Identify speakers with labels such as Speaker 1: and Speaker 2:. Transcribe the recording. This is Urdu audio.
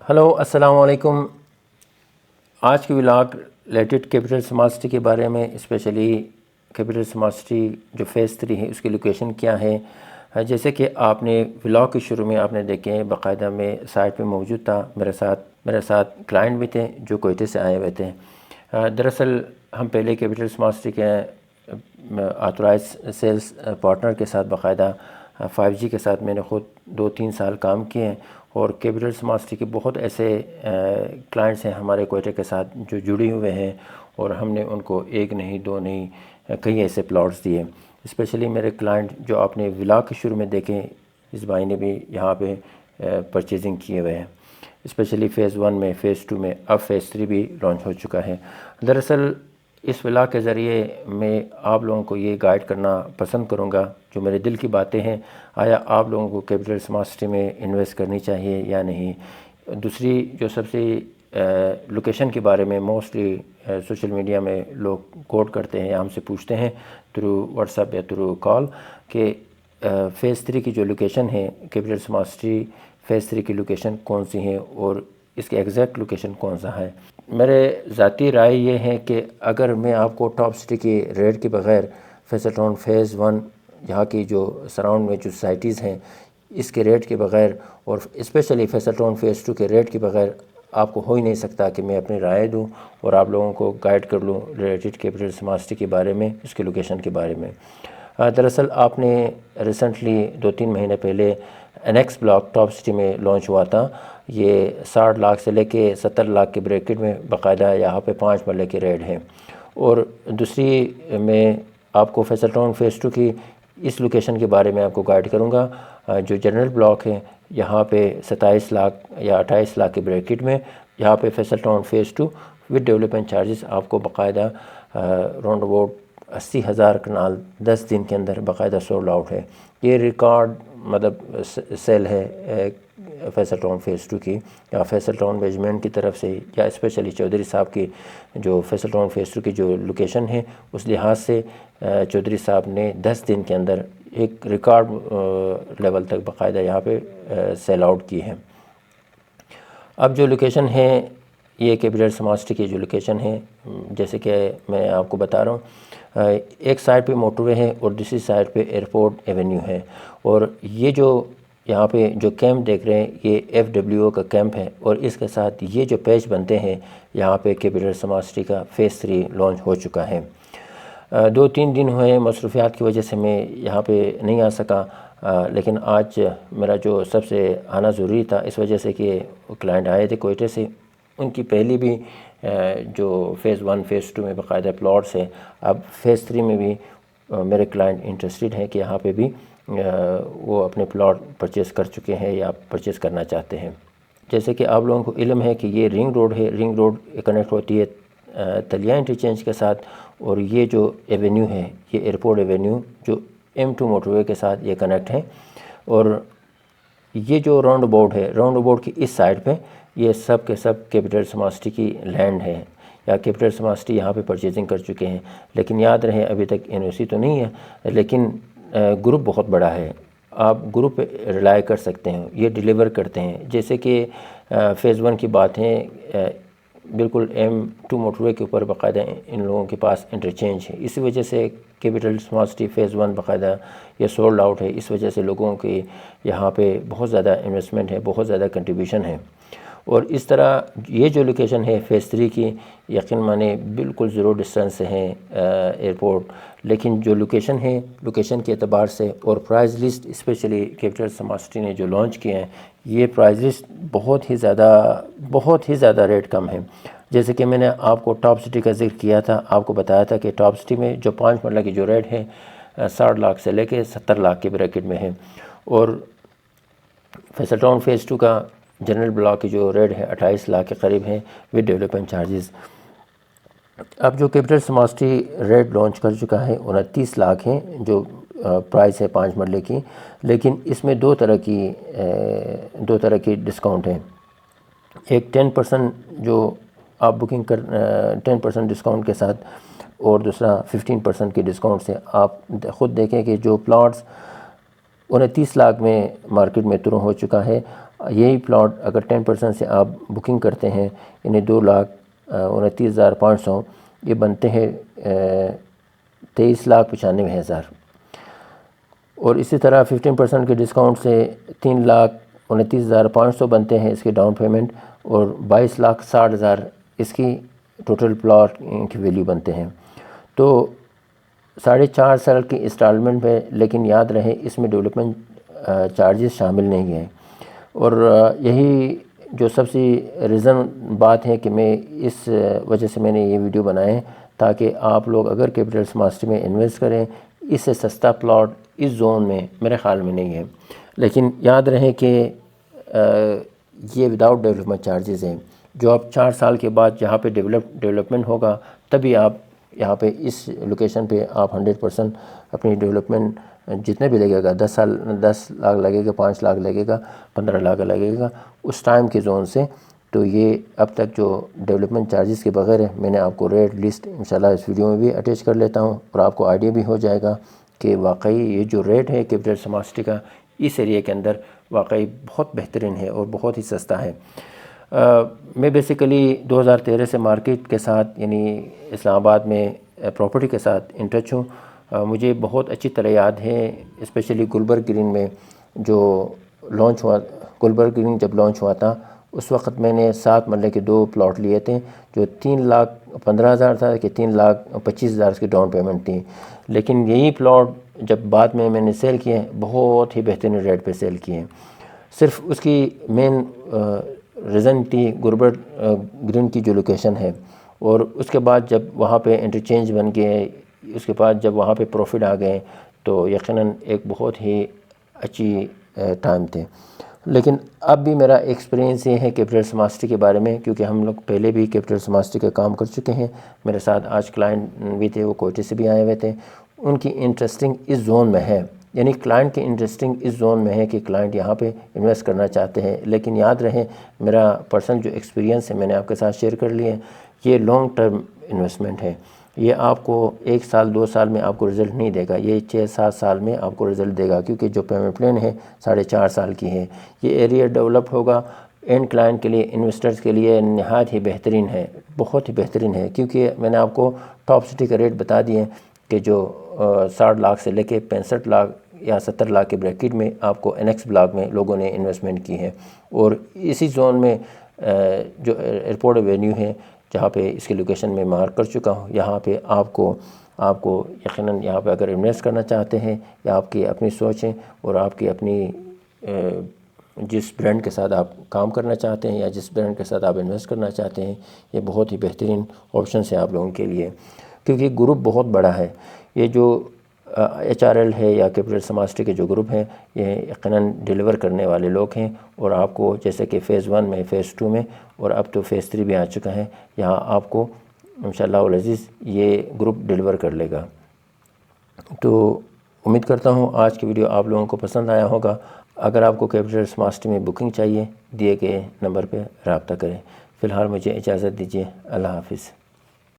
Speaker 1: ہلو السلام علیکم۔ آج کی vlog related capital smart city کے بارے میں، اسپیشلی کیپٹل سمارٹ سٹی جو فیز 3 ہے اس کی لوکیشن کیا ہے۔ جیسے کہ آپ نے ولاگ کے شروع میں آپ نے دیکھیں، باقاعدہ میں سائٹ پہ موجود تھا، میرے ساتھ کلائنٹ بھی تھے جو کوئٹے سے آئے ہوئے تھے۔ دراصل ہم پہلے کیپٹل سمارٹ سٹی کے آتھورائز سیلز پارٹنر کے ساتھ باقاعدہ 5G کے ساتھ میں نے خود 2-3 سال کام کیے ہیں، اور کیپٹل سمارٹ سٹی کے بہت ایسے کلائنٹس ہیں ہمارے کوئٹے کے ساتھ جو جڑے ہوئے ہیں، اور ہم نے ان کو ایک نہیں دو نہیں کئی ایسے پلاٹس دیے۔ اسپیشلی میرے کلائنٹ جو آپ نے ولاگ کے شروع میں دیکھیں، اس بھائی نے بھی یہاں پہ پرچیزنگ کیے ہوئے ہیں، اسپیشلی فیز 1 میں، فیز 2 میں، اب فیز 3 بھی لانچ ہو چکا ہے۔ دراصل اس ولاگ کے ذریعے میں آپ لوگوں کو یہ گائیڈ کرنا پسند کروں گا جو میرے دل کی باتیں ہیں۔ آیا آپ لوگوں کو کیپٹل سمارٹ سٹی میں انویسٹ کرنی چاہیے یا نہیں؟ دوسری جو سب سے لوکیشن کے بارے میں موسٹلی سوشل میڈیا میں لوگ کوٹ کرتے ہیں یا ہم سے پوچھتے ہیں تھرو واٹس ایپ یا تھرو کال کہ فیز 3 کی جو لوکیشن ہے کیپٹل سمارٹ سٹی فیز 3 کی لوکیشن کون سی ہے اور اس کے ایگزیکٹ لوکیشن کون سا ہے۔ میرے ذاتی رائے یہ ہے کہ اگر میں آپ کو ٹاپ سٹی کی ریٹ کے بغیر فیصل ٹاؤن فیز 1 یہاں کی جو سراؤنڈ میں جو سوسائٹیز ہیں اس کے ریٹ کے بغیر، اور اسپیشلی فیصل ٹاؤن فیز 2 کے ریٹ کے بغیر آپ کو ہو ہی نہیں سکتا کہ میں اپنی رائے دوں اور آپ لوگوں کو گائیڈ کر لوں ریلیٹڈ کیپٹل سمارٹ سٹی کے بارے میں، اس کے لوکیشن کے بارے میں۔ دراصل آپ نے ریسنٹلی 2-3 مہینے پہلے انیکس بلاک ٹاپ سٹی میں لانچ ہوا تھا۔ یہ 60 لاکھ سے لے کے 70 لاکھ کے بریکٹ میں باقاعدہ یہاں پہ 5 مرلے کی ریٹ ہے۔ اور دوسری میں آپ کو فیصل ٹاؤن فیز 2 کی اس لوکیشن کے بارے میں آپ کو گائیڈ کروں گا جو جنرل بلاک ہے، یہاں پہ 27 لاکھ یا 28 لاکھ کے بریکٹ میں، یہاں پہ Faisal town phase 2 with development charges آپ کو باقاعدہ راؤنڈ اباؤٹ 80,000 کنال 10 دن کے اندر باقاعدہ سولڈ آؤٹ ہے۔ یہ ریکارڈ مطلب سیل ہے فیصل ٹاؤن فیز 2 کی، یا فیصل ٹاؤن مینجمنٹ کی طرف سے، یا اسپیشلی چودھری صاحب کی جو فیصل ٹاؤن فیز 2 کی جو لوکیشن ہے اس لحاظ سے چودھری صاحب نے 10 دن کے اندر ایک ریکارڈ لیول تک باقاعدہ یہاں پہ سیل آؤٹ کی ہے۔ اب جو لوکیشن ہے یہ کیپٹل سمارٹ سٹی کی جو لوکیشن ہے، جیسے کہ میں آپ کو بتا رہا ہوں، ایک سائڈ پہ موٹر وے ہے اور دوسری سائڈ پہ ایئرپورٹ ایونیو ہے، اور یہ جو یہاں پہ جو کیمپ دیکھ رہے ہیں یہ FWO کا کیمپ ہے، اور اس کے ساتھ یہ جو پیچ بنتے ہیں یہاں پہ کیپٹل سمارٹ سٹی کا فیز 3 لانچ ہو چکا ہے۔ 2-3 دن ہوئے مصروفیات کی وجہ سے میں یہاں پہ نہیں آ سکا، لیکن آج میرا جو سب سے آنا ضروری تھا اس وجہ سے کہ کلائنٹ آئے تھے کوئٹے سے، ان کی پہلی بھی جو فیز 1 فیز 2 میں باقاعدہ پلاٹس ہیں، اب فیز 3 میں بھی میرے کلائنٹ انٹرسٹڈ ہیں کہ یہاں پہ بھی وہ اپنے پلاٹ پرچیز کر چکے ہیں یا پرچیز کرنا چاہتے ہیں۔ جیسے کہ آپ لوگوں کو علم ہے کہ یہ رنگ روڈ ہے، رنگ روڈ کنیکٹ ہوتی ہے تلیہ انٹرچینج کے ساتھ، اور یہ جو ایونیو ہے یہ ایئرپورٹ ایونیو جو M2 موٹر وے کے ساتھ یہ کنیکٹ ہے، اور یہ جو راؤنڈ اباؤٹ ہے، راؤنڈ اباؤٹ کی اس سائڈ پہ یہ سب کے سب کیپٹل سمارٹ سٹی کی لینڈ ہے، یا کیپٹل سمارٹ سٹی یہاں پہ پرچیزنگ کر چکے ہیں۔ لیکن یاد رہے ابھی تک NOC تو نہیں ہے، لیکن گروپ بہت بڑا ہے، آپ گروپ پہ ریلائی کر سکتے ہیں، یہ ڈیلیور کرتے ہیں۔ جیسے کہ فیز 1 کی بات ہے، بالکل M2 موٹر وے کے اوپر باقاعدہ ان لوگوں کے پاس انٹرچینج ہے، اسی وجہ سے کیپٹل سمارٹ سٹی فیز 1 باقاعدہ یہ سولڈ آؤٹ ہے، اس وجہ سے لوگوں کی یہاں پہ بہت زیادہ انویسٹمنٹ ہے، بہت زیادہ کنٹریبیوشن ہے۔ اور اس طرح یہ جو لوکیشن ہے فیز 3 کی، یقین مانے بالکل زیرو ڈسٹنس سے ہے ایئرپورٹ، لیکن جو لوکیشن ہے لوکیشن کے اعتبار سے اور price list especially capital smart city نے جو لانچ کیے ہیں یہ پرائز لسٹ بہت ہی زیادہ ریٹ کم ہے۔ جیسے کہ میں نے آپ کو ٹاپ سٹی کا ذکر کیا تھا، آپ کو بتایا تھا کہ ٹاپ سٹی میں جو 5 مرلہ کی جو ریٹ ہے 60 لاکھ سے لے کے 70 لاکھ کے بریکٹ میں ہے، اور فیصل ٹاؤن فیز 2 کا جنرل بلاک کی جو ریٹ ہے 28 لاکھ کے قریب ہے ود ڈیولپمنٹ چارجز۔ اب جو capital smart city rate launch کر چکا ہے 29 لاکھ ہیں جو پرائس ہے 5 مرلے کی، لیکن اس میں دو طرح کی ڈسکاؤنٹ ہیں۔ ایک 10% جو آپ بکنگ کر 10% ڈسکاؤنٹ کے ساتھ، اور دوسرا 15% کی ڈسکاؤنٹ سے۔ آپ خود دیکھیں کہ جو پلاٹس 29 لاکھ میں مارکیٹ میں طلوع ہو چکا ہے، یہی پلاٹ اگر 10% سے آپ بکنگ کرتے ہیں یعنی 2,29,500 یہ بنتے ہیں 23,95,000، اور اسی طرح 15% کے ڈسکاؤنٹ سے 3,29,500 بنتے ہیں اس کے ڈاؤن پیمنٹ، اور 22,60,000 اس کی ٹوٹل پلاٹ کی ویلیو بنتے ہیں۔ تو 4.5 سال کی انسٹالمنٹ میں، لیکن یاد رہے اس میں ڈیولپمنٹ چارجز شامل نہیں ہیں، اور یہی جو سب سے ریزن بات ہے کہ میں اس وجہ سے میں نے یہ ویڈیو بنائے تاکہ آپ لوگ اگر کیپٹل سماسٹری میں انویسٹ کریں، اس سے سستا پلاٹ اس زون میں میرے خیال میں نہیں ہے، لیکن یاد رہے کہ یہ وداؤٹ ڈیولپمنٹ چارجز ہیں، جو آپ 4 سال کے بعد جہاں پہ ڈیولپمنٹ ہوگا تبھی آپ یہاں پہ اس لوکیشن پہ آپ 100% اپنی ڈیولپمنٹ جتنے بھی لگے گا، 10 لاکھ لگے گا، 5 لاکھ لگے گا، 15 لاکھ لگے گا اس ٹائم کے زون سے۔ تو یہ اب تک جو ڈیولپمنٹ چارجز کے بغیر ہے، میں نے آپ کو ریٹ لسٹ انشاءاللہ اس ویڈیو میں بھی اٹیچ کر لیتا ہوں، اور آپ کو آئیڈیا بھی ہو جائے گا کہ واقعی یہ جو ریٹ ہے کیپٹل سماسٹری کا اس ایریا کے اندر واقعی بہت بہترین ہے اور بہت ہی سستا ہے۔ میں بیسیکلی 2013 سے مارکیٹ کے ساتھ یعنی اسلام آباد میں پراپرٹی کے ساتھ ان ٹچ ہوں۔ مجھے بہت اچھی طرح یاد ہے، اسپیشلی گلبرگ گرین میں جو لانچ ہوا، گلبرگ گرین جب لانچ ہوا تھا اس وقت میں نے 7 مرلے کے 2 پلاٹ لیے تھے، جو 3,15,000 تھا کہ 3,25,000 کی ڈاؤن پیمنٹ تھی، لیکن یہی پلاٹ جب بعد میں نے سیل کیے بہت ہی بہترین ریٹ پہ سیل کیے۔ صرف اس کی مین ریزن تھی گلبرگ گرین کی جو لوکیشن ہے، اور اس کے بعد جب وہاں پہ انٹرچینج بن گئے، اس کے بعد جب وہاں پہ پروفٹ آ گئے تو یقیناً ایک بہت ہی اچھی ٹائم تھے۔ لیکن اب بھی میرا ایکسپیرینس یہ ہے کیپٹل سماسٹری کے بارے میں، کیونکہ ہم لوگ پہلے بھی کیپٹل سماسٹری کا کام کر چکے ہیں، میرے ساتھ آج کلائنٹ بھی تھے، وہ کوئٹہ سے بھی آئے ہوئے تھے، ان کی انٹرسٹنگ اس زون میں ہے، یعنی کلائنٹ کی انٹرسٹنگ اس زون میں ہے کہ کلائنٹ یہاں پہ انویسٹ کرنا چاہتے ہیں، لیکن یاد رہے میرا پرسنل جو ایکسپیرینس ہے میں نے آپ کے ساتھ شیئر کر لیے، یہ لانگ ٹرم انویسٹمنٹ ہے، یہ آپ کو 1 سال 2 سال میں آپ کو رزلٹ نہیں دے گا، یہ 6-7 سال میں آپ کو رزلٹ دے گا، کیونکہ جو پیمنٹ پلان ہے 4.5 سال کی ہے۔ یہ ایریا ڈیولپ ہوگا، اینڈ کلائنٹ کے لیے، انویسٹرز کے لیے نہایت ہی بہترین ہے، بہت ہی بہترین ہے، کیونکہ میں نے آپ کو ٹاپ سٹی کا ریٹ بتا دیے کہ جو 60 لاکھ سے لے کے 65 لاکھ یا 70 لاکھ کے بریکٹ میں آپ کو NX بلاک میں لوگوں نے انویسٹمنٹ کی ہے، اور اسی زون میں جو ایئرپورٹ ایونیو ہے جہاں پہ اس کی لوکیشن میں مارک کر چکا ہوں، یہاں پہ آپ کو یقیناً یہاں پہ اگر انویسٹ کرنا چاہتے ہیں، یا آپ کی اپنی سوچیں اور آپ کی اپنی جس برانڈ کے ساتھ آپ کام کرنا چاہتے ہیں یا جس برانڈ کے ساتھ آپ انویسٹ کرنا چاہتے ہیں، یہ بہت ہی بہترین آپشنس ہیں آپ لوگوں کے لیے، کیونکہ گروپ بہت بڑا ہے۔ یہ جو HRL ہے یا کیپٹل سماسٹری کے جو گروپ ہیں، یہ یقیناً ڈیلیور کرنے والے لوگ ہیں، اور آپ کو جیسے کہ فیز 1 میں، فیز 2 میں، اور اب تو فیز 3 بھی آ چکا ہے، یہاں آپ کو انشاءاللہ العزیز یہ گروپ ڈیلیور کر لے گا۔ تو امید کرتا ہوں آج کی ویڈیو آپ لوگوں کو پسند آیا ہوگا۔ اگر آپ کو کیپٹل سماسٹری میں بکنگ چاہیے، دیے گئے نمبر پہ رابطہ کریں۔ فی الحال مجھے اجازت دیجیے، اللہ حافظ۔